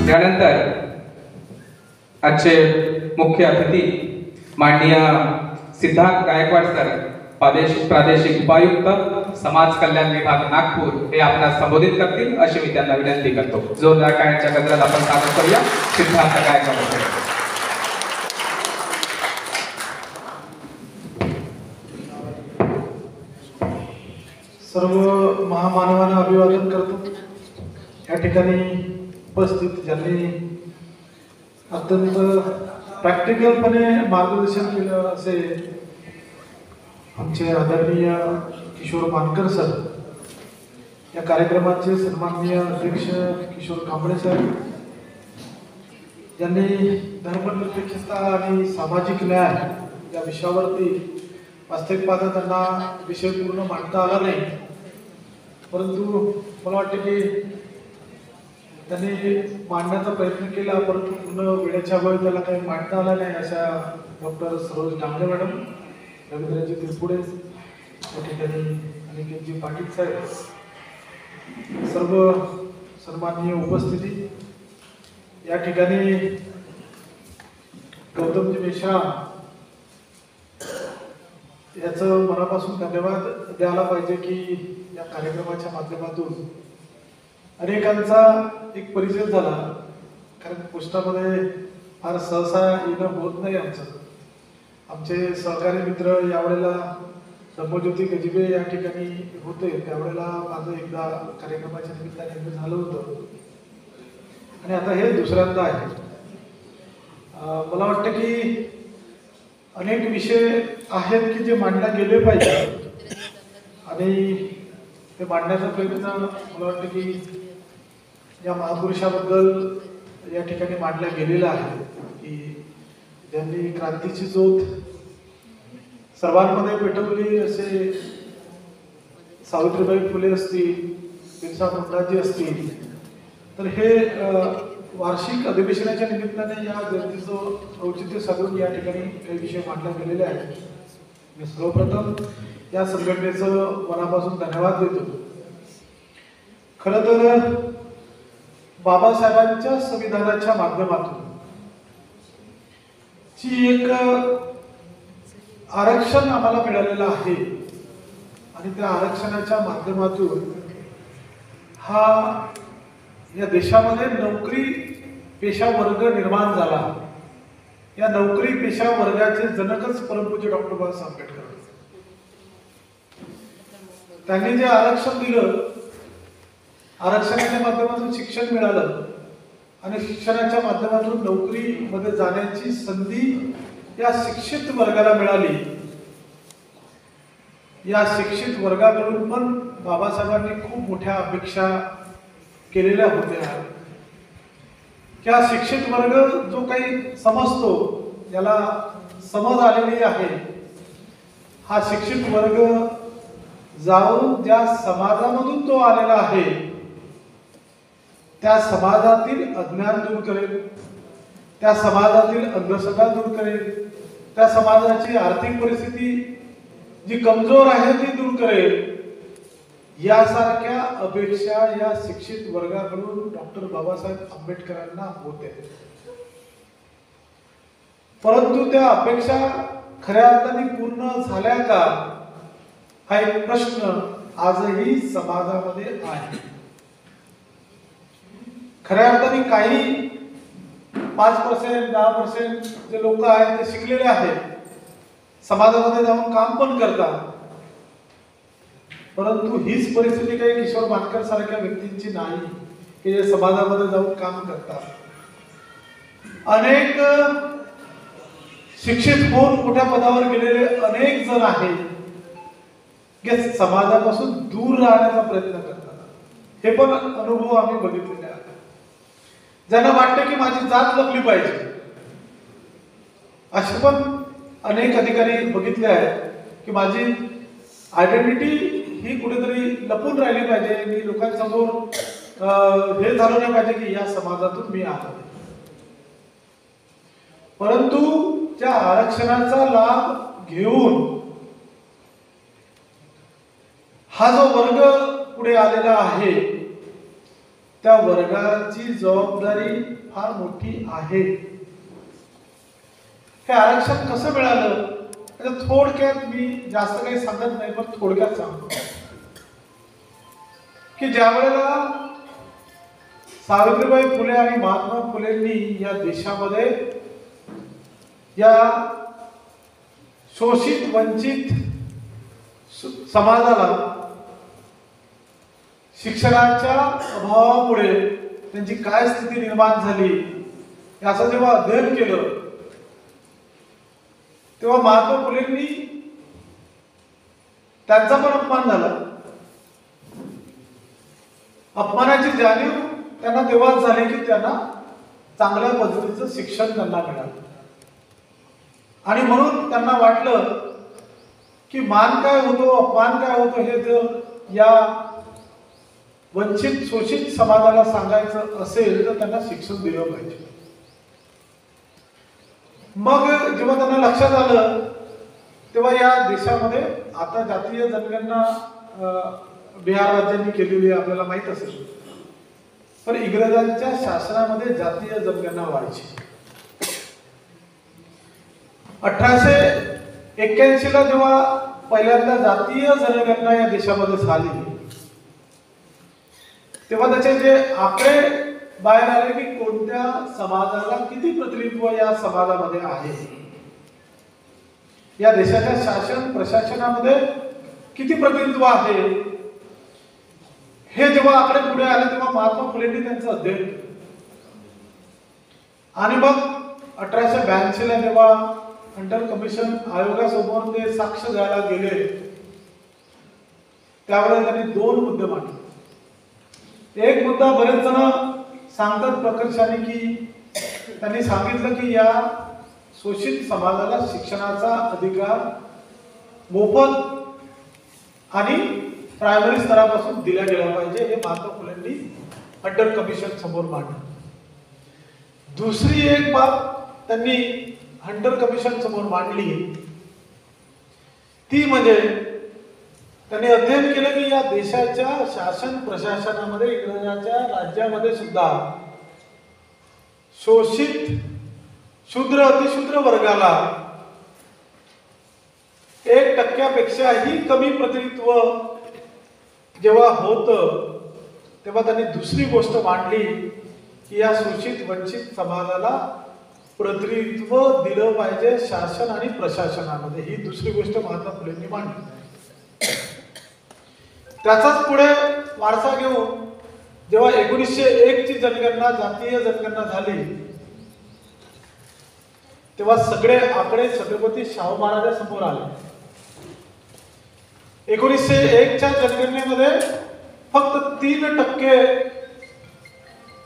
त्यानंतर आजचे मुख्य अतिथी माननीय सिद्धार्थ गायकवाड सर, प्रादेशिक उपायुक्त समाज कल्याण विभाग नागपूर, हे आपल्याला संबोधित करतील अशी मी त्यांना विनंती करतो. जोरदार टाळ्यांच्या गजरात आपण स्वागत करूया सिद्धार्थ गायकवाड सर. सर्व महामानवांना अभिवादन करतो. या ठिकाणी उपस्थित ज्यांनी अत्यंत प्रॅक्टिकलपणे मार्गदर्शन केलं असे आमचे आदरणीय किशोर मानकर सर, या कार्यक्रमाचे सन्माननीय अध्यक्ष किशोर कांबळे सर, यांनी धर्मनिरपेक्षता आणि सामाजिक न्याय या विषयावरती वास्तविक पाहता त्यांना विषय पूर्ण मांडता आला नाही, परंतु मला वाटतं की त्यांनी मांडण्याचा प्रयत्न केला, परंतु पूर्ण वेळेच्या अभावी त्याला काही मांडता आला नाही. अशा डॉक्टर सरोज डांगरे मॅडम, रवींद्रजी तिरपुडे, या ठिकाणी अनिकेतजी पाटील साहेब, सर्व सन्माननीय उपस्थिती, या ठिकाणी गौतमजी मेश्राम, याचं मनापासून धन्यवाद द्यायला पाहिजे की या कार्यक्रमाच्या माध्यमातून अनेकांचा एक परिचय झाला. कारण पोस्टामध्ये फार सहसा येणं होत नाही आमचं. आमचे सहकारी मित्र यावेळेला ब्रह्मज्योती गजिबे या ठिकाणी होते, त्यावेळेला माझं एकदा कार्यक्रमाच्या निमित्ताने झालं होतं आणि आता हे दुसऱ्यांदा आहे. मला वाटतं की अनेक विषय आहेत की जे मांडले गेले पाहिजे आणि ते मांडण्याचा प्रयत्न मला वाटतं की या महापुरुषाबद्दल या ठिकाणी मांडला गेलेला आहे की ज्यांनी क्रांतीची ज्योत सर्वांमध्ये पेटवली, असे सावित्रीबाई फुले असतील, बिरसा मुंडाजी असतील. तर हे वार्षिक अधिवेशनाच्या निमित्ताने या जयंतीचं औचित्य साधून या ठिकाणी काही विषय मांडले गेलेले आहेत. मी सर्वप्रथम या संघटनेचं मनापासून धन्यवाद देतो. खरं तर बाबासाहेबांच्या संविधानाच्या माध्यमातून जी एक आरक्षण आम्हाला मिळालेलं आहे आणि त्या आरक्षणाच्या माध्यमातून हा या देशामध्ये नोकरी पेशा वर्ग निर्माण झाला. या नोकरी पेशा वर्गाचे जनकच परमपूज्य डॉक्टर बाबासाहेब आंबेडकर. त्यांनी जे आरक्षण दिलं, आरक्षणाच्या माध्यमातून शिक्षण मिळालं आणि शिक्षणाच्या माध्यमातून नोकरीमध्ये जाण्याची संधी या शिक्षित वर्गाला मिळाली. या शिक्षित वर्गाकडून पण बाबासाहेबांनी खूप मोठ्या अपेक्षा केलेल्या होत्या. त्या शिक्षित वर्ग जो काही समजतो, ज्याला समज आलेली आहे, हा शिक्षित वर्ग जाऊन ज्या समाजामधून तो आलेला आहे त्या समाजातील अज्ञान दूर करेल, त्या समाजातील अंधश्रद्धा दूर करेल, त्या समाजाची आर्थिक परिस्थिती जी कमजोर आहे ती दूर करेल. यासारख्या अपेक्षा या शिक्षित वर्गाकडून डॉक्टर बाबासाहेब आंबेडकरांना होत्या. परंतु त्या अपेक्षा खऱ्या अर्थाने पूर्ण झाल्या का, हा एक प्रश्न आजही समाजामध्ये आहे. खऱ्या अर्थाने काही 5%, 10% जे लोक आहेत ते शिकलेले आहेत, समाजामध्ये जाऊन काम पण करतात, परंतु हीच परिस्थिती काही किशोर मानकर सारख्या व्यक्तींची नाही की जे समाजामध्ये जाऊन काम करतात. अनेक शिक्षित होऊन मोठ्या पदावर गेलेले अनेक जण आहेत जे समाजापासून दूर राहण्याचा प्रयत्न करतात. हे पण अनुभव आम्ही बघितलेले आहेत. ज्यांना वाटतं की माझी जात लपली पाहिजे, असे पण अनेक अधिकारी बघितले आहेत की माझी आयडेंटिटी ही कुठेतरी लपून राहिली पाहिजे, मी लोकांसमोर हे झालं नाही पाहिजे की या समाजातून मी आलो. परंतु त्या आरक्षणाचा लाभ घेऊन हा जो वर्ग पुढे आलेला आहे त्या वर्गाची जबाबदारी फार मोठी आहे. हे आरक्षण कसं मिळालं म्हणजे थोडक्यात मी जास्त काही सांगत नाही, पण थोडक्यात सांगतो की ज्या वेळेला सावित्रीबाई फुले आणि महात्मा फुलेंनी या देशामध्ये या शोषित वंचित समाजाला शिक्षणाच्या अभावामुळे त्यांची काय स्थिती निर्माण झाली याचं जेव्हा अध्ययन केलं तेव्हा महात्मा फुलेंनी त्यांचा पण अपमान झाला. अपमानाची जाणीव त्यांना तेव्हाच झाली की त्यांना चांगल्या पद्धतीचं शिक्षण त्यांना मिळालं आणि म्हणून त्यांना वाटलं की मान काय होतो अपमान काय होतो हे जर या वंचित शोषित समाजाला सांगायचं असेल तर त्यांना शिक्षण दिलं पाहिजे. मग जेव्हा त्यांना लक्षात आलं तेव्हा या देशामध्ये आता जातीय जनगणना बिहार राज्यांनी केलेली आपल्याला माहित असेल, पण इंग्रजांच्या शासनामध्ये जातीय जनगणना व्हायची. 1881 ला जेव्हा पहिल्यांदा जातीय जनगणना या देशामध्ये झाली तेव्हा त्याचे जे आकडे बाहेर आले की कोणत्या समाजाला किती प्रतिनिधित्व या समाजामध्ये आहे, या देशाच्या शासन प्रशासनामध्ये किती प्रतिनिधित्व आहे. हे जेव्हा आकडे पुढे आले तेव्हा महात्मा फुलेंनी त्यांचं अध्ययन केलं आणि मग 1882 ला जेव्हा हंटर कमिशन आयोगासमोर ते साक्ष द्यायला गेले त्यावेळेला त्यांनी 2 मुद्दे मांडले. एक मुद्दा बरेच जण सांगतात प्रकर्षाने की त्यांनी सांगितलं की या शोषित समाजाला शिक्षणाचा अधिकार मोफत आणि प्रायमरी स्तरापासून दिला गेला पाहिजे हे महात्मा फुलेंनी हंटर कमिशन समोर मांडलं. दुसरी एक बाब त्यांनी हंटर कमिशन समोर मांडली ती म्हणजे त्यांनी अध्ययन केलं की या देशाच्या शासन प्रशासनामध्ये इंग्रजांच्या राज्यामध्ये सुद्धा शोषित शूद्र अतिशूद्र वर्गाला 1% कमी प्रतिनिधित्व जेव्हा होतं तेव्हा त्यांनी दुसरी गोष्ट मांडली की या शोषित वंचित समाजाला प्रतिनिधित्व दिलं पाहिजे शासन आणि प्रशासनामध्ये. ही दुसरी गोष्ट महात्मा फुलेंनी मांडली. त्याचाच पुढे वारसा घेऊन जेव्हा 1901 ची जनगणना जातीय जनगणना झाली तेव्हा सगळे आकडे छत्रपती शाहू महाराजांसमोर आले. 1901 च्या जनगणनेमध्ये फक्त 3%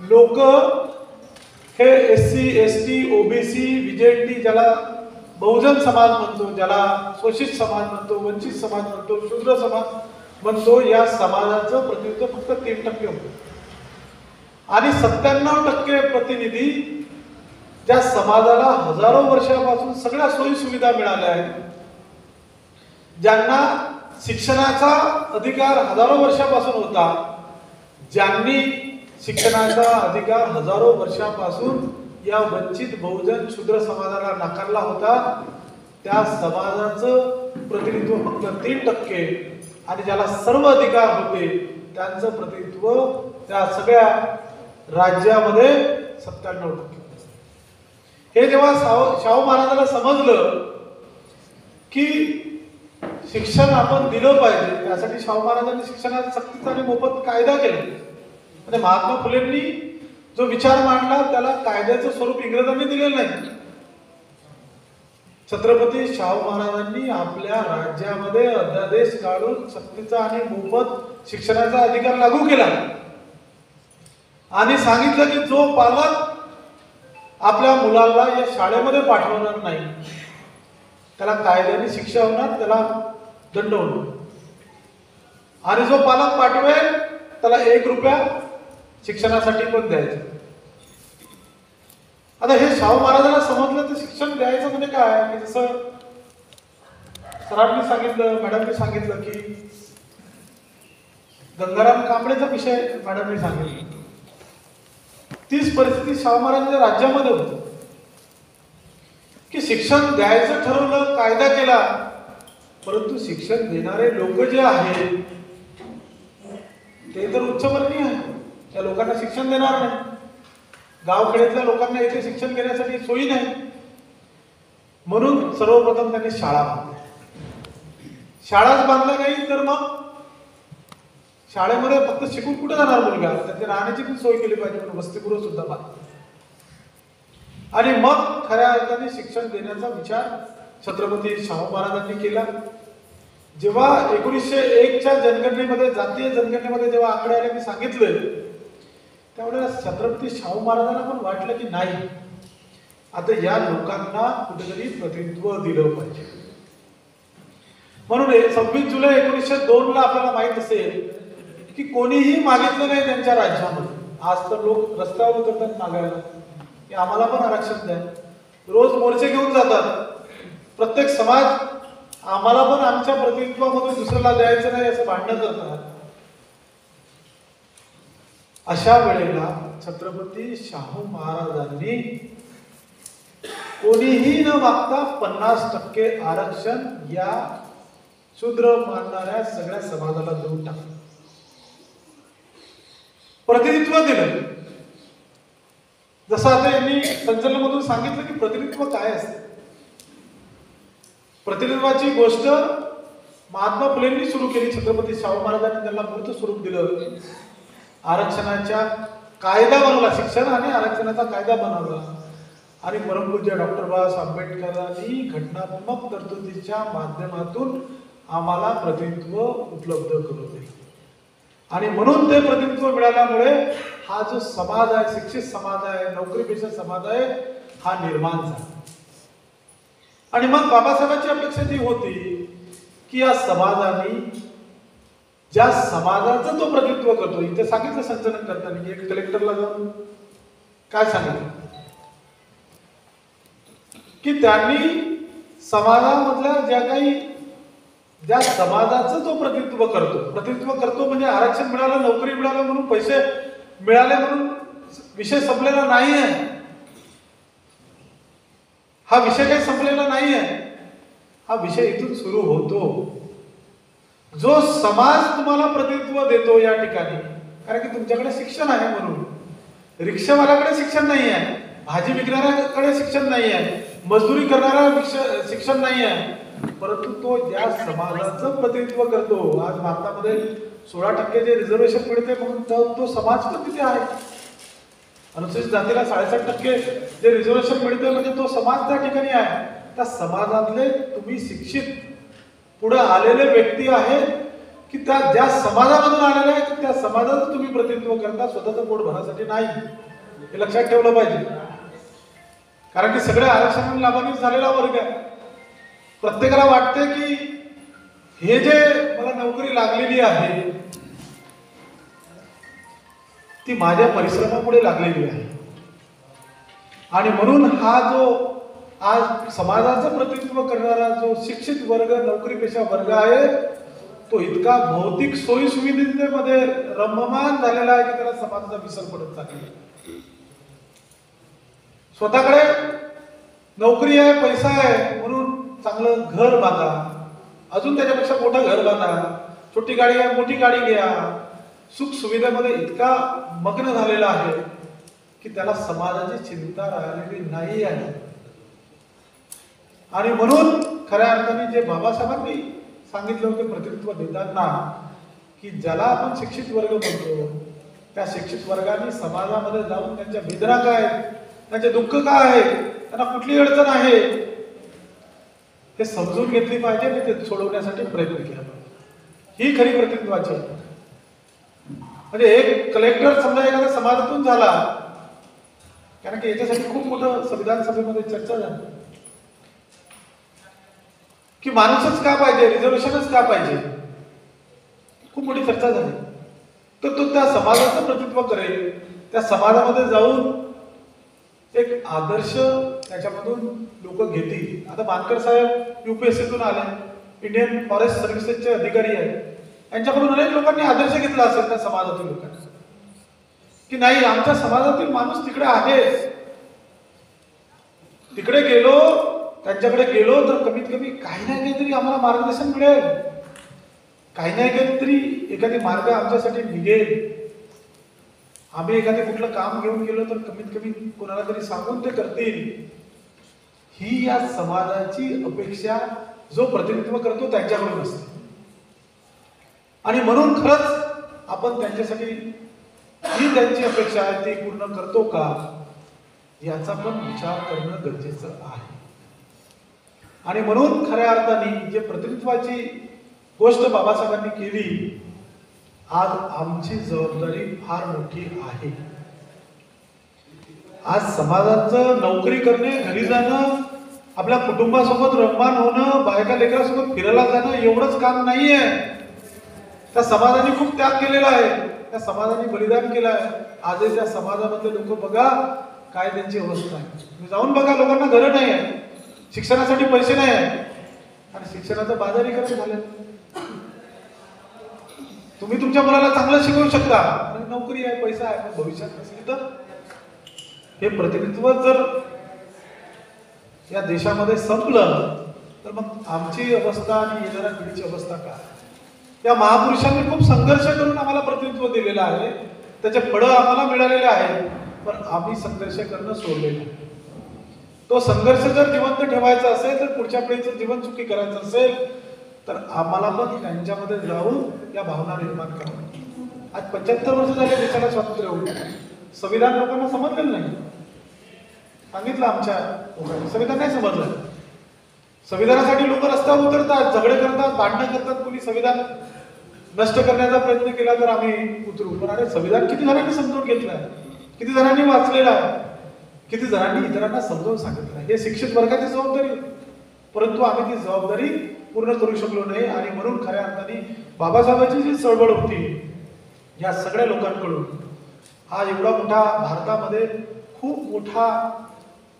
लोक हे SC ST OBC VJT ज्याला बहुजन समाज म्हणतो, ज्याला शोषित समाज म्हणतो, वंचित समाज म्हणतो, शूद्र समाज म्हणतो, या समाजाचं प्रतिनिधित्व फक्त 3% होतं आणि 97% प्रतिनिधी ज्या समाजाला हजारो वर्षापासून सगळ्या सोयी सुविधा मिळाल्या आहेत, ज्यांना शिक्षणाचा अधिकार हजारो वर्षापासून होता, ज्यांनी शिक्षणाचा अधिकार हजारो वर्षापासून या वंचित बहुजन शूद्र समाजाला नाकारला होता, त्या समाजाचं प्रतिनिधित्व फक्त 3% आणि ज्याला सर्व अधिकार होते त्यांचं प्रतिनिधित्व त्या सगळ्या राज्यामध्ये 97%. हे जेव्हा शाहू महाराजांना समजलं की शिक्षण आपण दिलं पाहिजे, त्यासाठी शाहू महाराजांनी शिक्षणात सक्तीचा आणि मोफत कायदा केला आणि महात्मा फुलेंनी जो विचार मांडला त्याला कायद्याचं स्वरूप इंग्रजांनी दिलेलं नाही. छत्रपती शाहू महाराजांनी आपल्या राज्यामध्ये अध्यादेश काढून सक्तीचा आणि मोफत शिक्षणाचा अधिकार लागू केला आणि सांगितलं की जो पालक आपल्या मुलाला या शाळेमध्ये पाठवणार नाही त्याला कायद्याने शिक्षा होणार, त्याला दंड होणार आणि जो पालक पाठवेल त्याला 1 रुपया शिक्षणासाठी पण द्यायचं. आता हे शाहू महाराजांना समजलं तर शिक्षण द्यायचं म्हणजे काय, की जसं सरांनी सांगितलं, मॅडमनी सांगितलं की गंगाराम कांबळेचा विषय मॅडमनी सांगितलं तीच परिस्थिती शाहू महाराजांच्या राज्यामध्ये होती की शिक्षण द्यायचं ठरवलं, कायदा केला, परंतु शिक्षण देणारे लोक जे आहेत ते तर उच्चवर्णीय आहे. त्या लोकांना शिक्षण देणार नाही. गावखेड्यातल्या लोकांना इथे शिक्षण घेण्यासाठी सोयी नाही. म्हणून सर्वप्रथम त्यांनी शाळा बांधल्या. शाळाच बांधल्या नाही तर मग शाळेमध्ये फक्त शिकून कुठे जाणार मुलगा? त्याची राहण्याची पण सोय केली पाहिजे, म्हणून वसतिगृह सुद्धा बांधले. आणि मग खऱ्या अर्थाने शिक्षण देण्याचा विचार छत्रपती शाहू महाराजांनी केला. जेव्हा 1901च्या जनगणनेमध्ये, जातीय जनगणनेमध्ये जेव्हा आकडे आले मी सांगितलं, त्यावेळेला छत्रपती शाहू महाराजांना पण वाटलं की नाही, आता या लोकांना कुठेतरी प्रतिनिधित्व दिलं पाहिजे. म्हणून 26 जुलै 1902ला आपल्याला माहित असेल की कोणीही मागितलं नाही त्यांच्या राज्यामध्ये. आज तर लोक रस्त्यावर उतरतात मागायला की आम्हाला पण आरक्षण द्या. रोज मोर्चे घेऊन जातात. प्रत्येक समाज आम्हाला पण आमच्या प्रतिनिधित्वामधून दुसऱ्याला द्यायचं नाही असं भांडण करतात. अशा वेळेला छत्रपती शाहू महाराजांनी कोणीही न मागता 50% आरक्षण या शूद्र मानणाऱ्या सगळ्या समाजाला देऊन टाकलं. प्रतिनिधित्व दिलं. जसं आता यांनी संचलनामधून सांगितलं की प्रतिनिधित्व काय असतं. प्रतिनिधित्वाची गोष्ट महात्मा फुलेंनी सुरू केली. छत्रपती शाहू महाराजांनी त्यांना मूर्त स्वरूप दिलं. आरक्षणाचा कायदा बनवला. शिक्षण आणि आरक्षणाचा कायदा बनवला. आणि परमपूज्य डॉक्टर बाबासाहेब आंबेडकरांनी घटनात्मक तरतुदीच्या माध्यमातून आम्हाला प्रतिनिधित्व उपलब्ध करून दिले. आणि म्हणून ते प्रतिनिधित्व मिळाल्यामुळे हा जो समाज आहे, शिक्षित समाज आहे, नोकरीपेशा समाज आहे, हा निर्माण झाला. आणि मग बाबासाहेबांची अपेक्षा ती होती की या समाजाने, ज्या समाजाचं तो प्रतिनिधित्व करतो, इथे सांगितलं संचलन करताना की एक कलेक्टरला जाऊन काय सांगितलं की त्यांनी समाजामधल्या ज्या समाजाचं तो प्रतिनिधित्व करतो म्हणजे आरक्षण मिळालं, नोकरी मिळालं म्हणून, पैसे मिळाले म्हणून विषय संपलेला नाही आहे. हा विषय काही संपलेला नाही आहे. हा विषय इथून सुरू होतो. जो समाज तुम्हाला प्रतिनिधित्व देतो या ठिकाणी, कारण की तुमच्याकडे शिक्षण आहे म्हणून. रिक्षावाल्याकडे शिक्षण नाही आहे, भाजी विकणाऱ्याकडे शिक्षण नाही आहे, मजदुरी करणारा शिक्षण नाही आहे, परंतु तो ज्या समाजाचं प्रतिनिधित्व करतो. आज भारतामध्ये 16% जे रिझर्वेशन मिळते म्हणून तो समाज पण तिथे आहे. अनुसूचित जातीला 67% जे रिझर्वेशन मिळते म्हणजे तो समाज त्या ठिकाणी आहे. त्या समाजातले तुम्ही शिक्षित पुढे आलेले व्यक्ती आहेत की त्या ज्या समाजामधून आलेले आहेत त्या समाजाचं तुम्ही प्रतिनिधित्व करता, स्वतःचं पोट भरण्यासाठी नाही. हे लक्षात ठेवलं पाहिजे. कारण की सगळे आरक्षण लाभान्वित झालेला वर्ग आहे. प्रत्येकाला वाटते की हे जे मला नोकरी लागलेली आहे ती माझ्या परिश्रमामुळे लागलेली आहे. आणि म्हणून हा जो आज समाजाचं प्रतिनिधित्व करणारा जो शिक्षित वर्ग, नोकरीपेशा वर्ग आहे, तो इतका भौतिक सोयी सुविधेमध्ये रममान झालेला आहे की त्याला समाजाचा विसर पडत चाललेला. स्वतःकडे नोकरी आहे, पैसा आहे म्हणून चांगलं घर बांधा, अजून त्याच्यापेक्षा मोठं घर बांधा, छोटी गाडी आहे मोठी गाडी घ्या, सुख सुविधेमध्ये इतका मग्न झालेला आहे की त्याला समाजाची चिंता राहिलेली नाही आहे. आणि म्हणून खऱ्या अर्थाने जे बाबासाहेबांनी सांगितलं होतं प्रतिनिधित्व देताना की ज्याला आपण शिक्षित वर्ग म्हणतो, त्या शिक्षित वर्गाने समाजामध्ये जाऊन त्यांच्या वेदना काय, त्यांचे दुःख काय आहे, त्यांना कुठली अडचण आहे हे समजून घेतली पाहिजे आणि ते सोडवण्यासाठी प्रयत्न केला पाहिजे. ही खरी प्रतिनिधित्वाची आहे. म्हणजे एक कलेक्टर समजा एखाद्या समाजातून झाला, कारण की याच्यासाठी खूप मोठं संविधान सभेमध्ये चर्चा झाली की माणूसच का पाहिजे, रिझर्वेशनच का पाहिजे, खूप मोठी चर्चा झाली. तर तो त्या समाजाचं प्रतिनिधित्व करेल, त्या समाजामध्ये जाऊन एक आदर्श त्याच्यामधून लोक घेतील. आता मानकर साहेब UPSCतून आले, इंडियन फॉरेस्ट सर्व्हिसेसचे अधिकारी आहेत, यांच्याकडून अनेक लोकांनी आदर्श घेतला असेल त्या समाजातील लोकांना. की नाही आमच्या समाजातील माणूस तिकडे आहे, तिकडे गेलो, त्यांच्याकडे गेलो तर कमीत कमी काही नाही काहीतरी आम्हाला मार्गदर्शन मिळेल, काही नाही काहीतरी एखादी मार्ग आमच्यासाठी निघेल, आम्ही एखादे कुठलं काम घेऊन गेलो तर कमीत कमी कोणाला तरी सांगून ते करतील, ही या समाजाची अपेक्षा जो प्रतिनिधित्व करतो त्यांच्याकडून असते. आणि म्हणून खरंच आपण त्यांच्यासाठी ही त्यांची अपेक्षा आहे ती पूर्ण करतो का याचा पण विचार करणं गरजेचं आहे. आणि म्हणून खऱ्या अर्थाने जे प्रतिनिधित्वाची गोष्ट बाबासाहेबांनी केली, आज आमची जबाबदारी फार मोठी आहे. आज समाजाचं नोकरी करणे, घरी जाणं, आपल्या कुटुंबासोबत रममाण होणं, बायका लेकरासोबत फिरायला जाणं एवढंच काम नाहीये. त्या समाजाने खूप त्याग केलेला आहे, त्या समाजाने बलिदान केलं आहे. आजही त्या समाजामधले लोक बघा काय त्यांची अवस्था आहे. तुम्ही जाऊन बघा, लोकांना घरं नाही आहे, शिक्षणासाठी पैसे नाही आहे आणि शिक्षणाचं बाजारीकरण झालं. तुम्ही तुमच्या मुलाला चांगलं शिकवू शकता, नोकरी आहे, पैसा आहे, पण भविष्यात नसली तर हे प्रतिनिधित्व जर या देशामध्ये संपलं तर मग आमची अवस्था आणि येणाऱ्या पिढीची अवस्था काय. या महापुरुषांनी खूप संघर्ष करून आम्हाला प्रतिनिधित्व दिलेलं आहे, त्याचे फळं आम्हाला मिळालेले आहेत, पण आम्ही संघर्ष करणं सोडलेलं. तो संघर्ष जर जिवंत ठेवायचा असेल, तर पुढच्या पिढीचं जीवन सुखी करायचं असेल तर आम्हाला पण त्यांच्यामध्ये जाऊन या भावना निर्माण कराव्या. आज 75 वर्ष झाले देशाला स्वातंत्र्य होऊन, संविधान लोकांना समजलेलं नाही. सांगितलं आमच्या लोकांनी, संविधान नाही समजलं. संविधानासाठी लोक रस्त्यावर उतरतात, झगडे करतात, भांडणं करतात. कोणी संविधान नष्ट करण्याचा प्रयत्न केला तर आम्ही उतरू. पण अरे संविधान किती जणांनी समजून घेतलंय, किती जणांनी वाचलेलं आहे, किती जणांनी इतरांना समजावून सांगितलं आहे. हे शिक्षित वर्गाची जबाबदारी, परंतु आम्ही ती जबाबदारी पूर्ण करू शकलो नाही. आणि म्हणून खऱ्या अर्थाने बाबासाहेबांची जी चळवळ होती या सगळ्या लोकांकडून हा एवढा मोठा भारतामध्ये खूप मोठा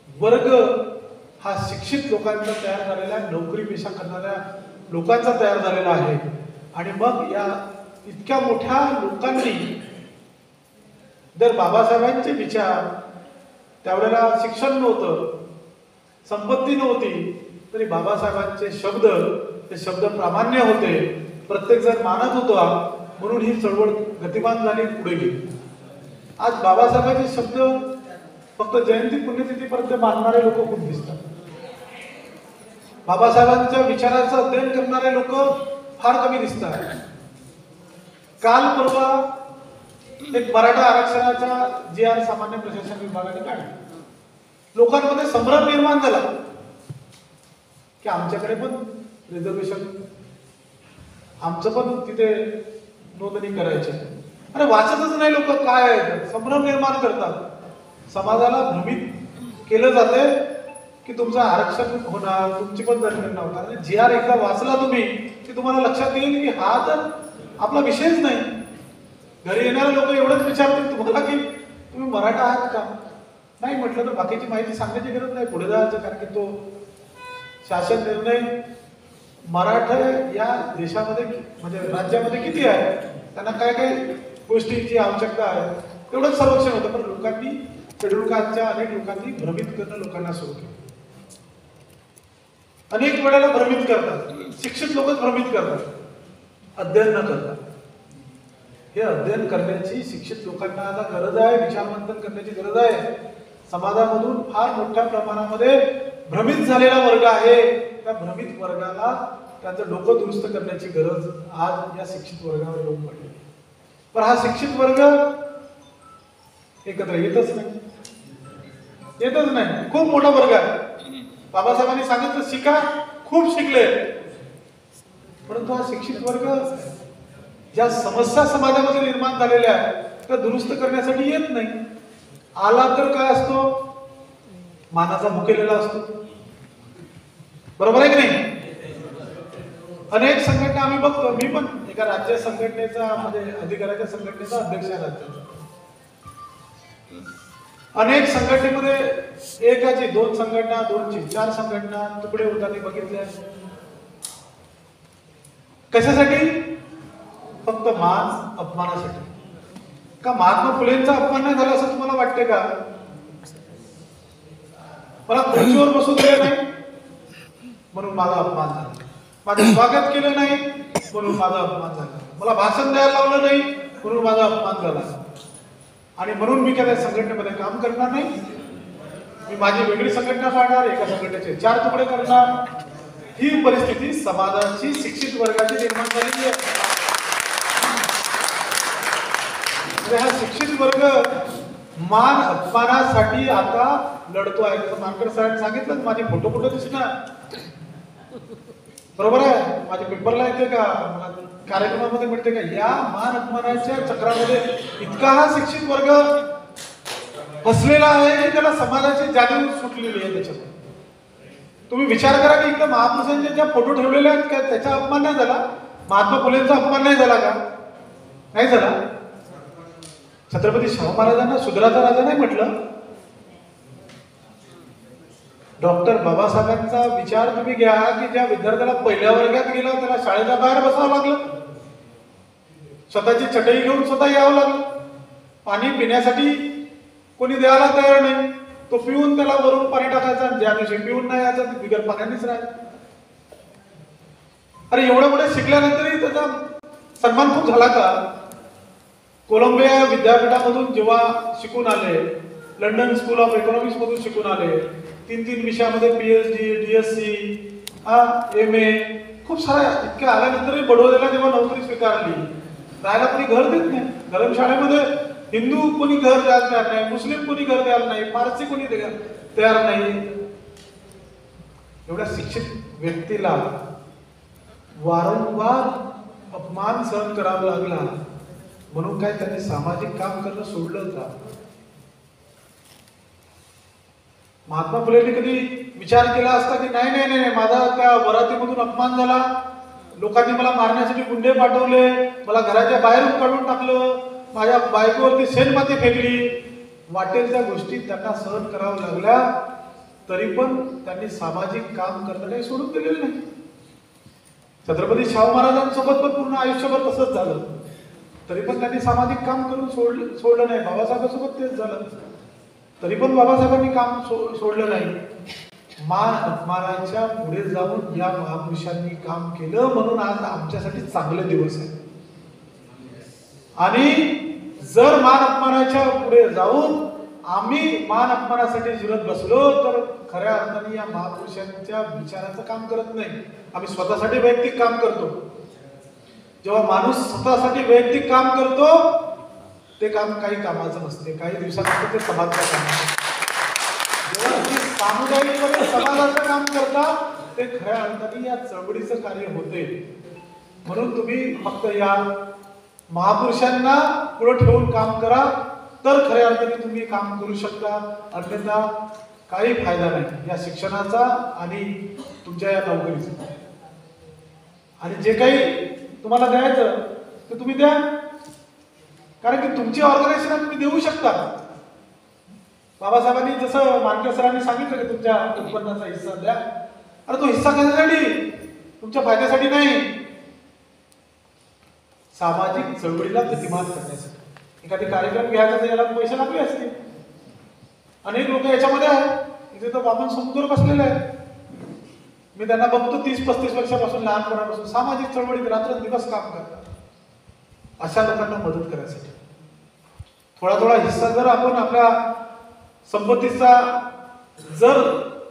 वर्ग हा शिक्षित लोकांचा तयार झालेला आहे, नोकरी पेशा करणाऱ्या लोकांचा तयार झालेला आहे. आणि मग या इतक्या मोठ्या लोकांनी जर बाबासाहेबांचे विचार, त्यावेळेला शिक्षण नव्हतं, संपत्ती नव्हती, तरी बाबासाहेबांचे शब्द, ते शब्द प्रामाण्य होते, प्रत्येक जण मानत होता, म्हणून ही चळवळ गतिमान झाली, पुढे गेली. आज बाबासाहेबांचे शब्द फक्त जयंती पुण्यतिथीपर्यंत मानणारे लोक खूप दिसतात. बाबासाहेबांच्या विचाराचं अध्ययन करणारे लोक फार कमी दिसतात. काल परवा एक मराठा आरक्षणाचा GR सामान्य प्रशासन विभागाने काढला. लोकांमध्ये संभ्रम निर्माण झाला की आमच्याकडे पण रिझर्वेशन, आमचं पण तिथे नोंदणी करायची. अरे वाचतच नाही लोक, काय संभ्रम निर्माण करतात. समाजाला भ्रमित केलं जाते की तुमचं आरक्षण होणार, तुमची पण जनगणना होणार. GR एकदा वाचला तुम्ही की तुम्हाला लक्षात येईल की हा तर आपला विषयच नाही. घरी येणारे लोक एवढंच विचारतील तुम्हाला की तुम्ही मराठा आहात का. नाही म्हटलं तर बाकीची माहिती सांगण्याची गरज नाही, पुढे जायचं. कारण की तो शासन निर्णय मराठा या देशामध्ये म्हणजे राज्यामध्ये किती आहे, त्यांना काय काय गोष्टींची आवश्यकता आहे तेवढंच संरक्षण होतं. पण लोकांनी, शेड्यूल कास्टच्या अनेक लोकांनी भ्रमित करणं लोकांना सुरू केलं. अनेक वेळेला भ्रमित करतात, शिक्षित लोकच भ्रमित करतात, अध्ययन न करतात. हे अध्ययन करण्याची शिक्षित लोकांना आता गरज आहे, विचारमंथन करण्याची गरज आहे. समाजामधून फार मोठ्या प्रमाणामध्ये भ्रमित झालेला वर्ग आहे. त्या भ्रमित वर्गाला त्यांचं डोकं दुरुस्त करण्याची गरज आज या शिक्षित वर्गावर येऊन पडली. पण हा शिक्षित वर्ग एकत्र येतच नाही, येतच नाही. खूप मोठा वर्ग आहे. बाबासाहेबांनी सांगितलं शिका, खूप शिकले, परंतु हा शिक्षित वर्ग ज्या समस्या समाजामध्ये निर्माण झालेल्या आहेत त्या दुरुस्त करण्यासाठी येत नाही. आला तर काय असतो, मानाचा भुकेलेला असतो. बरोबर आहे की नाही. अनेक संघटना आम्ही बघतो, मी पण एका राज्य संघटनेचा म्हणजे अधिकाऱ्याच्या संघटनेचा अध्यक्ष आहे राज्याचा. अनेक संघटनेमध्ये एकाची 2 संघटना, 2ची 4 संघटना तुकडे होताना बघितले. कशासाठी? फक्त मान अपमानासाठी. का महात्मा फुलेंचा अपमान नाही झाला असं तुम्हाला वाटते का? मला खुर्चीवर बसू दिले नाही म्हणून माझा अपमान झाला, माझं स्वागत केलं नाही म्हणून माझा अपमान झाला, मला भाषण द्यायला लावलं नाही म्हणून माझा अपमान झाला, आणि म्हणून मी त्या संघटनेमध्ये काम करणार नाही. मी माझी वेगळी संघटना पाडणार, एका संघटनेचे 4 तुकडे करणार. ही परिस्थिती समाजाची शिक्षित वर्गाची निर्माण झालेली आहे. हा शिक्षित वर्ग मान अपमानासाठी आता लढतो आहे. मानकर साहेब सांगितलं माझे फोटो दिसणार, बरोबर आहे, माझ्या पेपरला येते का, मला कार्यक्रमामध्ये मिळते का? या मान अपमानाच्या चक्रामध्ये इतका हा शिक्षित वर्ग फसलेला आहे की त्याला समाजाची जाणीव सुटलेली आहे. त्याच्यात तुम्ही विचार करा की इकडे महापुरुषांचे ज्या फोटो ठेवलेले आहेत का त्याचा अपमान नाही झाला? महात्मा फुलेंचा अपमान नाही झाला का? नाही झाला. छत्रपती शाहू महाराजांना सुधाराचा राजा नाही म्हटलं. डॉक्टर बाबासाहेबांचा विचार तुम्ही घ्या की ज्या विद्यार्थ्याला पहिल्या वर्गात गेला त्याला शाळेच्या बाहेर बसावं लागलं, स्वतःची चटई घेऊन स्वतः यावं लागलं, पाणी पिण्यासाठी कोणी द्यायला तयार नाही, तो पिऊन त्याला वरून पाणी टाकायचा, ज्या दिवशी पिऊन नाही यायचा बिगर पाण्यानेच राहायचं. अरे एवढं मोठं शिकल्यानंतरही त्याचा सन्मान खूप झाला का? कोलंबिया विद्यापीठामधून जेव्हा शिकून आले, लंडन स्कूल ऑफ इकॉनॉमिक्स मधून शिकून आले, 3 विषयामध्ये PhD, DSc, MA, खूप साऱ्या इतक्या आल्यानंतरही बडोद्याला जेव्हा नोकरी स्वीकारली, राहायला कोणी घर देत नाही. धर्मशाळेमध्ये हिंदू कोणी घर द्यायला तयार नाही, मुस्लिम कोणी घर द्यायला नाही, पारसी कोणी तयार नाही. एवढ्या शिक्षित व्यक्तीला वारंवार अपमान सहन करावा लागला म्हणून काय त्यांनी सामाजिक काम करणं सोडलं का? महात्मा फुलेंनी कधी विचार केला असता की नाही नाही नाही माझा त्या वरातीमधून अपमान झाला, लोकांनी मला मारण्यासाठी गुंडे पाठवले, मला घराच्या बाहेरून काढून टाकलं, माझ्या बायकोवरती शेणमाती फेकली, वाटेल त्या गोष्टी त्यांना सहन कराव्या लागल्या, तरी पण त्यांनी सामाजिक काम करणं काही सोडून दिलेलं नाही. छत्रपती शाहू महाराजांसोबत पण पूर्ण आयुष्यभर तसंच झालं, तरी पण त्यांनी सामाजिक काम करून सोडलं नाही. बाबासाहेबांसोबत तेच झालं, तरी पण बाबासाहेबांनी काम सोडलं नाही. मान अपमानाच्या पुढे जाऊन या महापुरुषांनी काम केलं म्हणून आज आमच्यासाठी चांगले दिवस आहे. आणि जर मान अपमानाच्या पुढे जाऊन आम्ही मान अपमानासाठी जिरत बसलो तर खऱ्या अर्थाने या महापुरुषांच्या विचाराचं काम करत नाही, आम्ही स्वतःसाठी वैयक्तिक काम करतो. जेव्हा माणूस स्वतःसाठी वैयक्तिक काम करतो ते काम काही कामाचं नसते, काही दिवसानंतर ते समाजाचं काम असते. जेव्हा तुम्ही सामुदायिक समाजाचं काम करता ते खऱ्या अर्थाने या चळवळीचं कार्य होते. म्हणून तुम्ही फक्त या महापुरुषांना पुढे ठेवून काम करा तर खऱ्या अर्थाने तुम्ही काम करू शकता, अन्यथा काही फायदा नाही या शिक्षणाचा आणि तुमच्या या नोकरीचा. आणि जे काही तुम्हाला द्यायचं ते तुम्ही द्या, कारण की तुमची ऑर्गनायझेशन तुम्ही देऊ शकता. बाबासाहेबांनी जसं मानकर सरांनी सांगितलं की तुमच्या उत्पन्नाचा हिस्सा द्या, अरे तो हिस्सा कशासाठी? तुमच्या फायद्यासाठी नाही, सामाजिक चळवळीला गतिमान करण्यासाठी. एखादी कार्यक्रम घ्यायचा तर याला पैसे लागले असते. अनेक लोक याच्यामध्ये आहेत, इथे तर वामन समुद्र बसलेले आहेत, मी त्यांना बघतो 30-35 वर्षापासून लहानपणापासून सामाजिक चळवळीत रात्रंदिवस काम करतात. अशा लोकांना मदत करायसाठी थोडा हिस्सा जर आपण आपल्या संपत्तीचा जर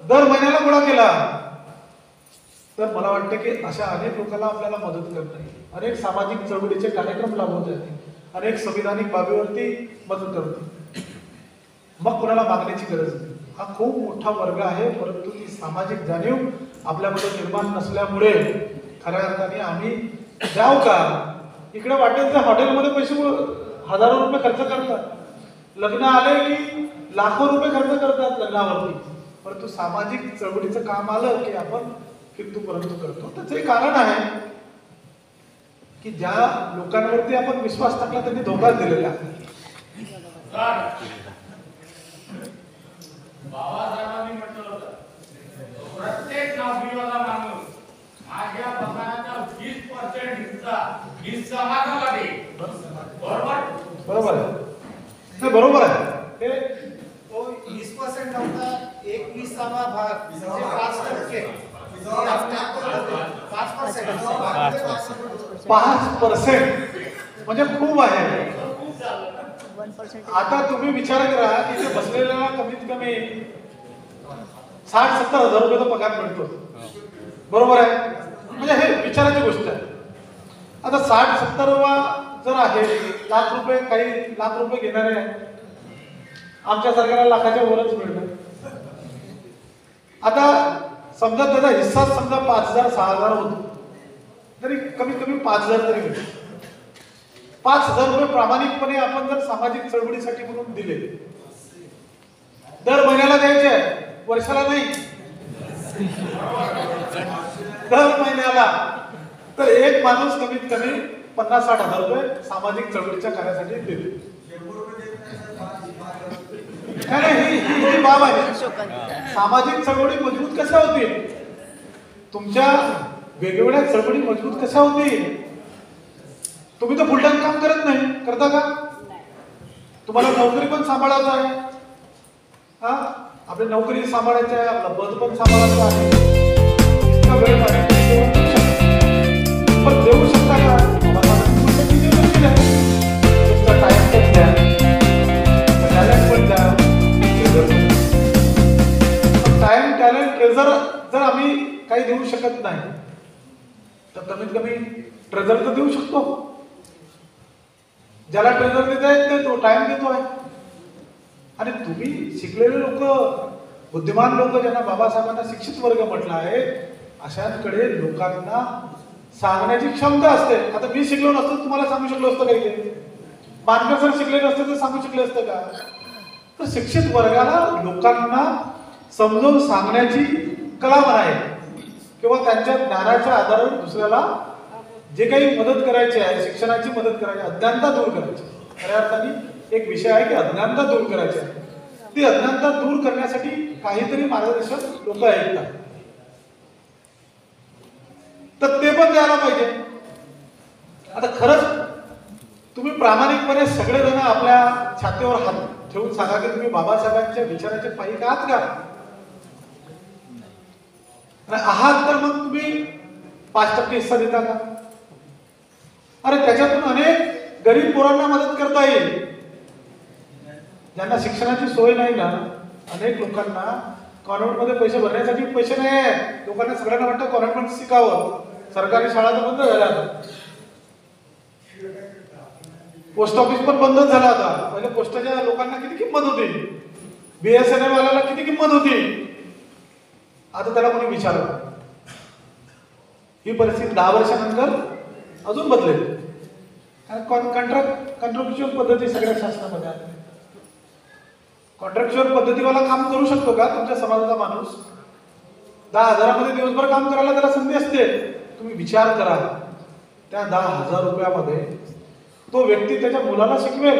दर महिन्याला गोळा केला तर मला वाटतं की अशा अनेक लोकांना आपल्याला मदत करता येईल. अनेक सामाजिक चळवळीचे कार्यक्रम राबवता येतील, अनेक संविधानिक बाबीवरती मदत करतील. मग कोणाला मागण्याची गरज नाही. हा खूप मोठा वर्ग आहे, परंतु ती सामाजिक जाणीव आपल्यामध्ये निर्माण नसल्यामुळे खऱ्या अर्थाने आम्ही जाऊ का इकडे वाटेल त्या हॉटेलमध्ये पैसे 1000 रुपये खर्च करतात, लग्न आले की लाखो रुपये खर्च करतात लग्नावरती, परंतु सामाजिक चळवळीचं काम आलं की आपण किंतुपर्यंत करतो. त्याचं एक कारण आहे की ज्या लोकांवरती आपण विश्वास टाकला त्यांनी धोका दिलेला आहे. बाबासाहेबांनी म्हटलं होतं प्रत्येक नोकरीवाला माणूस माझ्या पगाराचा 20% हिस्सा ही समाजाला देईल. बरोबर बरोबर आहे. नाही बरोबर आहे हे 20% नव्हता 21वा भाग म्हणजे 5%. 5% म्हणजे खूप आहे. आता तुम्ही विचार करा की ते बसलेल्याला कमीत कमी 60-70 हजार रुपयाचा पगार मिळतो. बरोबर आहे म्हणजे हे विचाराची गोष्ट आहे. आता 60-70 जर आहे लाख रुपये, काही लाख रुपये घेणारे आहे, आमच्या सरकारला लाखाच्या वरच मिळतं. आता समजा त्याचा हिस्सा समजा 5,000-6,000 होतो, तरी कमीत कमी 5,000 तरी मिळतो. 5,000 रुपये प्रामाणिकपणे आपण जर सामाजिक चळवळीसाठी म्हणून दिले, दर महिन्याला द्यायचे, वर्षाला नाही, दर महिन्याला, तर एक माणूस कमीत कमी 50-60 हजार रुपये सामाजिक चळवळीच्या कार्यासाठी देतो. ही बाब आहे. सामाजिक चळवळी मजबूत कशा होतील, तुमच्या वेगवेगळ्या चळवळी मजबूत कशा होतील. तुम्ही तर फुल टाइम काम करत नाही, करता का? तुम्हाला नोकरी पण सांभाळायचं आहे, हा आपली नोकरी सांभाळायची आहे, आपलं पद पण सांभाळायचं आहे. इतका वेळ पण देऊ शकता का? तुमचा टाइम पण द्या, टॅलेंट पण द्या. टाइम टॅलेंट ट्रेझर जर आम्ही काही देऊ शकत नाही, तर कमीत कमी ट्रेझर तर देऊ शकतो. ज्याला ट्रेझर देता येत नाही तो टाइम देतो आहे. आणि तुम्ही शिकलेले लोक, बुद्धिमान लोक, ज्यांना बाबासाहेबांना शिक्षित वर्ग म्हटलं आहे, अशांकडे लोकांना सांगण्याची क्षमता असते. आता मी शिकलो नसतो तुम्हाला सांगू शकलो असतं काही, ते मानकर सर शिकले नसते तर सांगू शकले असतं का? तर शिक्षित वर्गाला लोकांना समजावून सांगण्याची कला आहे, किंवा त्यांच्या ज्ञानाच्या आधारावर दुसऱ्याला जे काही मदत करायची आहे, शिक्षणाची मदत करायची, अज्ञानता दूर करायची. खऱ्या अर्थाने एक विषय आहे की अज्ञानता दूर करायची आहे. ती अज्ञानता दूर करण्यासाठी काहीतरी मार्गदर्शक लोक ऐकतात, तर ते पण द्यायला पाहिजे. आता खरंच तुम्ही प्रामाणिकपणे सगळेजण आपल्या छातीवर हात ठेवून सांगा की तुम्ही बाबासाहेबांच्या विचाराचे पायी आहात का? आहात तर मग तुम्ही 5% हिस्सा देता का? अरे त्याच्यातून अनेक गरीब पोरांना मदत करता येईल, ज्यांना शिक्षणाची सोय नाही ना. अनेक लोकांना कॉन्व्हेंटमध्ये पैसे भरण्यासाठी पैसे नाही आहेत. लोकांना सगळ्यांना वाटतं कॉन्व्हेंट शिकावं, सरकारी शाळा तर बंद झाल्या, पोस्ट ऑफिस पण बंद झाला. आता पहिले पोस्टाच्या लोकांना किती किंमत होती, BSNL वाल्याला किती किंमत होती, आता त्याला कोणी विचारलं. ही परिस्थिती 10 वर्षानंतर अजून बदलेल. कॉन्ट्रॅक्च्युअल पद्धती सगळ्या शासनामध्ये आहे. कॉन्ट्रॅक्च्युअल पद्धतीवाला काम करू शकतो का तुमच्या समाजाचा माणूस? 10,000 मध्ये दिवसभर काम करायला त्याला संधी असते. तुम्ही विचार करा, त्या 10,000 रुपयामध्ये तो व्यक्ती त्याच्या मुलाला शिकवेल,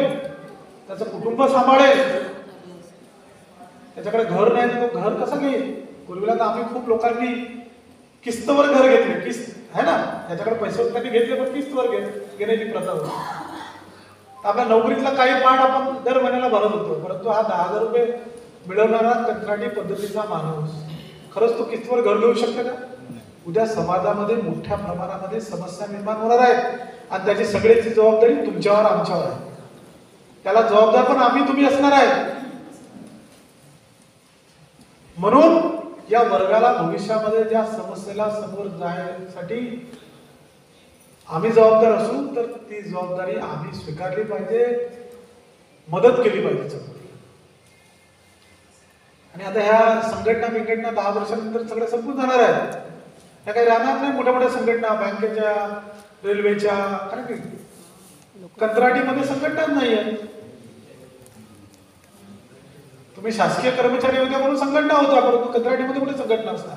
त्याचं कुटुंब सांभाळेल, त्याच्याकडे घर नाही तर तो घर कसं घेईल? पूर्वीला तर आम्ही खूप लोकांनी किस्तवर घर घेतले, किस्त आहे ना, त्याच्याकडे पैसे त्यांनी घेतले पण किस्तवर घेण्याची प्रथा होती. आपल्या नोकरीतला काही पाठ आपण दर महिन्याला भरत होतो, परंतु हा 10,000 रुपये मिळवणारा कंत्राटी पद्धतीचा माणूस खरंच तो किस्तवर घर घेऊ शकतो का? उद्या समाजामध्ये मोठ्या प्रमाणामध्ये समस्या निर्माण होणार आहेत, आणि त्याची सगळ्याची जबाबदारी तुमच्यावर आमच्यावर आहे. त्याला जबाबदार पण आम्ही तुम्ही असणार आहे. म्हणून या वर्गाला भविष्यामध्ये ज्या समस्येला समोर जाण्यासाठी आम्ही जबाबदार असू, तर ती जबाबदारी आम्ही स्वीकारली पाहिजे, मदत केली पाहिजे. आणि आता ह्या संघटना 10 वर्षानंतर सगळ्या संपून जाणार आहेत. त्या काही राहणार नाही मोठ्या मोठ्या संघटना, बँकेच्या, रेल्वेच्या, कारण की कंत्राटीमध्ये संघटनाच नाही आहे. तुम्ही शासकीय कर्मचारी होते म्हणून संघटना होत्या, परंतु कंत्राटीमध्ये कुठे संघटना असणार?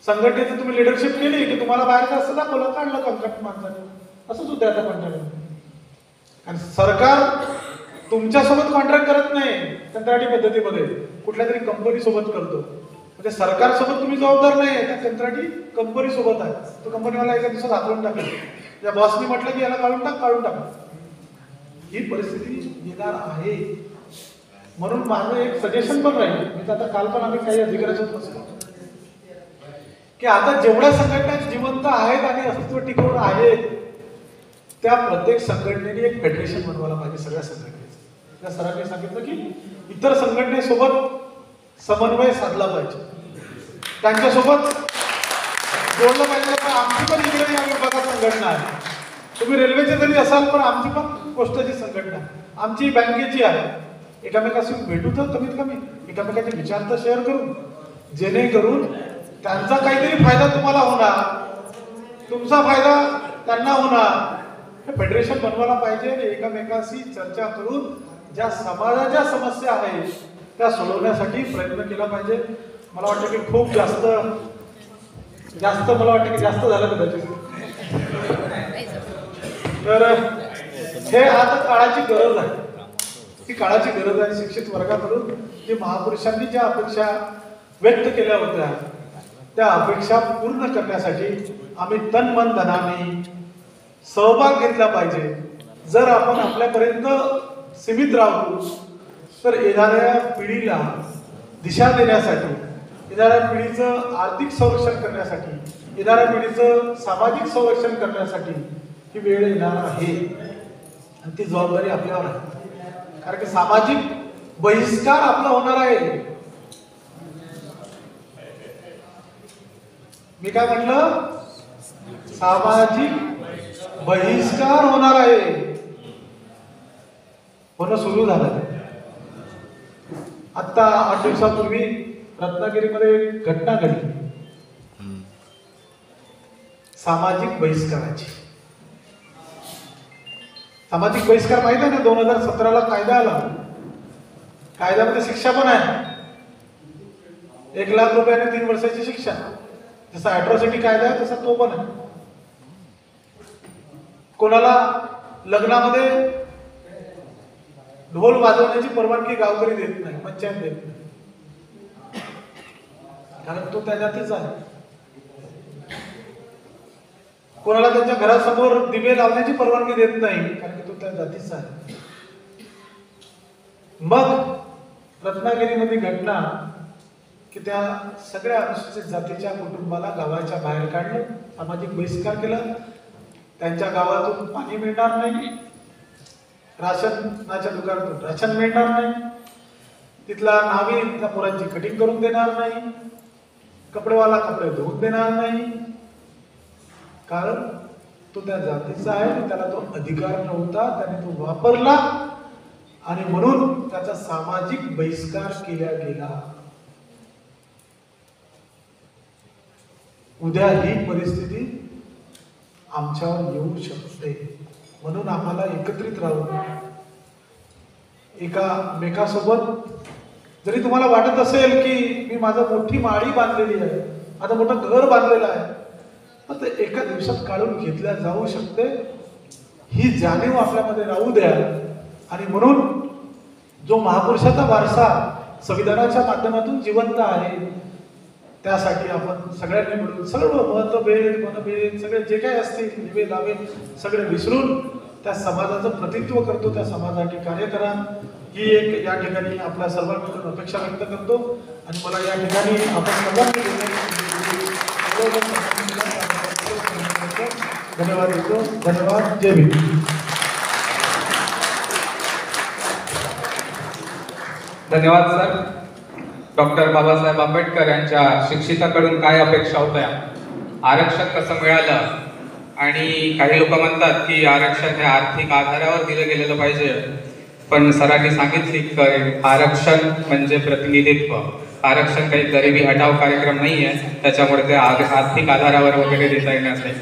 संघटनेचं तुम्ही लिडरशिप केली की तुम्हाला बाहेरचं असं दाखवलं, काढलं कॉन्ट्रॅक्ट माणसाने. असंच होतं आता कॉन्ट्रॅक्ट. आणि सरकार तुमच्यासोबत कॉन्ट्रॅक्ट करत नाही, कंत्राटी पद्धतीमध्ये कुठल्या तरी कंपनी सोबत करतो. म्हणजे सरकार सोबत तुम्ही जबाबदार नाही, त्या कंत्राटी कंपनी सोबत आहे. तो कंपनीवाला एका दिवसात हाकलून टाकेल. या बॉसनी म्हटलं की याला काढून टाक. ही परिस्थिती येणार आहे. म्हणून माझं एक सजेशन पण राहील, मी तर आता काल पण आम्ही काही अधिकाऱ्याच्यात बसलो की आता जेवढ्या संघटना जिवंत आहेत आणि अस्तित्व टिकवून आहेत त्या प्रत्येक संघटनेने एक फेडरेशन बनवायला पाहिजे सगळ्या संघटनेचं. त्या सरांनी सांगितलं की इतर संघटनेसोबत समन्वय साधला पाहिजे, त्यांच्यासोबत जोडलं पाहिजे. पण आमची पण इकडे या विभागात संघटना आहे, तुम्ही रेल्वेचे जरी असाल पण आमची पण पोस्टाची संघटना आहे, आमची बँकेची आहे. एकामेकाशी भेटू तर कमीत कमी एकामेकाचे विचार तर शेअर करू, जेणेकरून त्यांचा काहीतरी फायदा तुम्हाला होणार, तुमचा फायदा त्यांना होणार. हे फेडरेशन बनवायला पाहिजे आणि एकामेकाशी चर्चा करून ज्या समाजाच्या समस्या आहेत त्या सोडवण्यासाठी प्रयत्न केला पाहिजे. मला वाटतं की खूप जास्त मला वाटतं की जास्त झालं कदाचित. तर हे आता काळाची गरज आहे, ही काळाची गरज आहे. शिक्षित वर्गाकडून जे महापुरुषांनी ज्या अपेक्षा व्यक्त केल्या होत्या त्या अपेक्षा पूर्ण करण्यासाठी आम्ही तन मन धनाने सहभाग घेतला पाहिजे. जर आपण आपल्यापर्यंत सीमित राहू तर येणाऱ्या पिढीला दिशा देण्यासाठी, येणाऱ्या पिढीचं आर्थिक संरक्षण करण्यासाठी, येणाऱ्या पिढीचं सामाजिक संरक्षण करण्यासाठी ही वेळ येणार आहे आणि ती जबाबदारी आपल्यावर आहे. कारण की सामाजिक बहिष्कार आपला होणार आहे. मी काय म्हटलं, सामाजिक बहिष्कार होणार आहे, होणं सुरू झालं. आता 8 दिवसापूर्वी रत्नागिरीमध्ये एक घटना घडली सामाजिक बहिष्काराची. सामाजिक बहिष्कार माहिती आहे ना, 2017ला कायदा आला, कायद्यामध्ये शिक्षा पण आहे, 1 लाख रुपयाने 3 वर्षाची शिक्षा. जसा ॲट्रॉसिटी कायदा आहे तसा तो पण आहे. कोणाला लग्नामध्ये ढोल वाजवण्याची परवानगी गावकरी देत नाही, पंचायत देत नाही, कारण तो त्या जातीचा आहे. कोणाला त्यांच्या घरासमोर दिवे लावण्याची परवानगी देत नाही, कारण की तो त्या जातीचा आहे. मग रत्नागिरीमध्ये घटना की त्या सगळ्या अनुसूचित जातीच्या कुटुंबाला गावाच्या बाहेर काढलं, सामाजिक बहिष्कार केला. त्यांच्या गावातून पाणी मिळणार नाही, राशनाच्या दुकानातून राशन मिळणार नाही, तिथला न्हावी त्या पोरांची कटिंग करून देणार नाही, कपडेवाला कपडे धुवून देणार नाही, कारण तो त्या जातीचा आहे आणि त्याला तो अधिकार नव्हता, त्याने तो वापरला आणि म्हणून त्याचा सामाजिक बहिष्कार केला गेला. उद्या ही परिस्थिती आमच्यावर येऊ शकते. म्हणून आम्हाला एकत्रित राहून एकामेकासोबत, जरी तुम्हाला वाटत असेल की मी माझं मोठी माळी बांधलेली आहे, माझं मोठं घर बांधलेलं आहे, पण ते एका दिवसात काढून घेतल्या जाऊ शकते, ही जाणीव आपल्यामध्ये राहू द्या. आणि म्हणून जो महापुरुषाचा वारसा संविधानाच्या माध्यमातून जिवंत आहे, त्यासाठी आपण सगळ्यांनी मिळून सर्व मतभेद मनभेद सगळे जे काही असतील निवे दावे सगळे विसरून त्या समाजाचं प्रतिनिधित्व करतो, त्या समाजासाठी कार्य करा, ही एक या ठिकाणी आपल्या सर्वांकडून अपेक्षा व्यक्त करतो. आणि मला या ठिकाणी आपण सर्वांनी धन्यवाद देतो. धन्यवाद. जय भीम. धन्यवाद सर. डॉक्टर बाबासाहेब आंबेडकर यांच्या शिक्षिताकडून काय अपेक्षा होत्या, आरक्षण कसं मिळालं, आणि काही लोक म्हणतात की आरक्षण हे आर्थिक आधारावर दिलं गेलेलं पाहिजे, पण सरांनी सांगितली की आरक्षण म्हणजे प्रतिनिधित्व. आरक्षण काही गरिबी हटाव कार्यक्रम नाही आहे, त्याच्यामुळे ते आर्थिक आधारावर वगैरे देता येणार नाही.